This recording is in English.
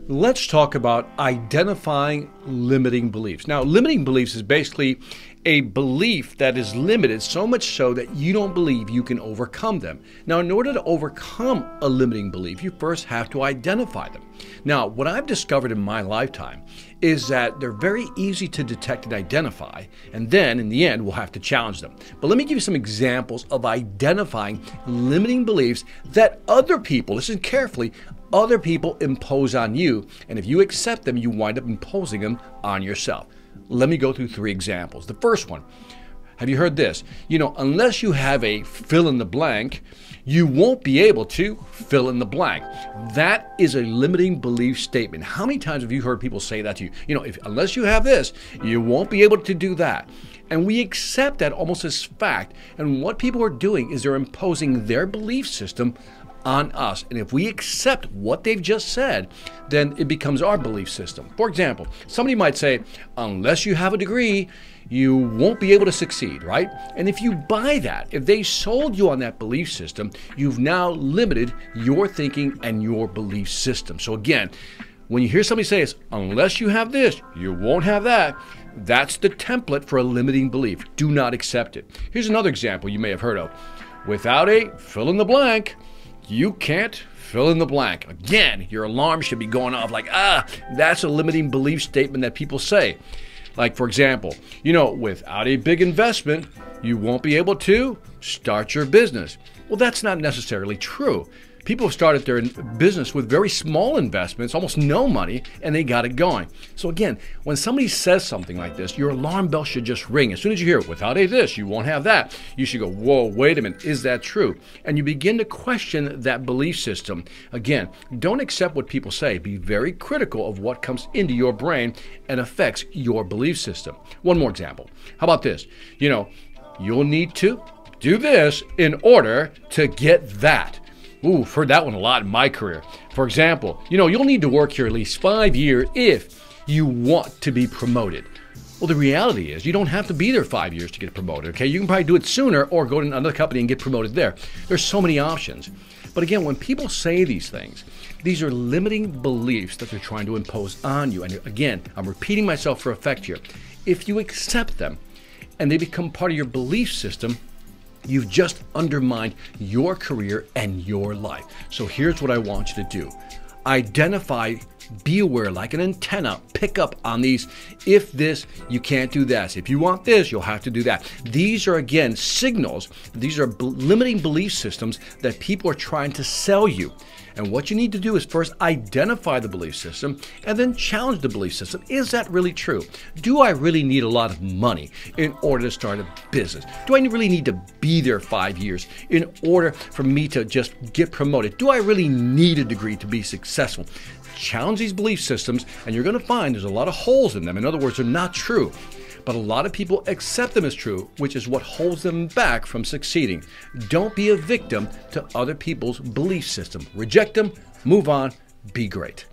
Let's talk about identifying limiting beliefs. Now, limiting beliefs is basically a belief that is limited so much so that you don't believe you can overcome them. Now, in order to overcome a limiting belief, you first have to identify them. Now, what I've discovered in my lifetime is that they're very easy to detect and identify, and then in the end, we'll have to challenge them. But let me give you some examples of identifying limiting beliefs that other people, listen carefully, other people impose on you, and if you accept them, you wind up imposing them on yourself. Let me go through 3 examples. The first one, have you heard this? Unless you have a fill in the blank, you won't be able to fill in the blank. That is a limiting belief statement. How many times have you heard people say that to you? Unless you have this, you won't be able to do that. And we accept that almost as fact. And what people are doing is they're imposing their belief system on us. And if we accept what they've just said, then it becomes our belief system. For example, somebody might say, unless you have a degree, you won't be able to succeed, right? And if you buy that, if they sold you on that belief system, you've now limited your thinking and your belief system. So again, when you hear somebody say this, unless you have this, you won't have that, that's the template for a limiting belief. Do not accept it. Here's another example you may have heard of. Without a fill in the blank, you can't fill in the blank. Again, your alarm should be going off like, that's a limiting belief statement that people say. Like, for example, without a big investment, you won't be able to start your business. Well, that's not necessarily true. People have started their business with very small investments, almost no money, and they got it going. So again, when somebody says something like this, your alarm bell should just ring. As soon as you hear, without a this, you won't have that, you should go, whoa, wait a minute, is that true? And you begin to question that belief system. Again, don't accept what people say. Be very critical of what comes into your brain and affects your belief system. One more example. How about this? You'll need to do this in order to get that. Ooh, I've heard that one a lot in my career. For example, you'll need to work here at least 5 years if you want to be promoted. Well, the reality is you don't have to be there 5 years to get promoted, okay? You can probably do it sooner or go to another company and get promoted there. There's so many options. But again, when people say these things, these are limiting beliefs that they're trying to impose on you. And again, I'm repeating myself for effect here. If you accept them and they become part of your belief system, you've just undermined your career and your life. So here's what I want you to do. Identify, be aware, like an antenna, pick up on these. If this, you can't do this. If you want this, you'll have to do that. These are, again, signals. These are limiting belief systems that people are trying to sell you. And what you need to do is first identify the belief system and then challenge the belief system. Is that really true? Do I really need a lot of money in order to start a business? Do I really need to be there 5 years in order for me to just get promoted? Do I really need a degree to be successful? Challenge these belief systems and you're going to find there's a lot of holes in them. In other words, they're not true. But a lot of people accept them as true, which is what holds them back from succeeding. Don't be a victim to other people's belief system. Reject them, move on, be great.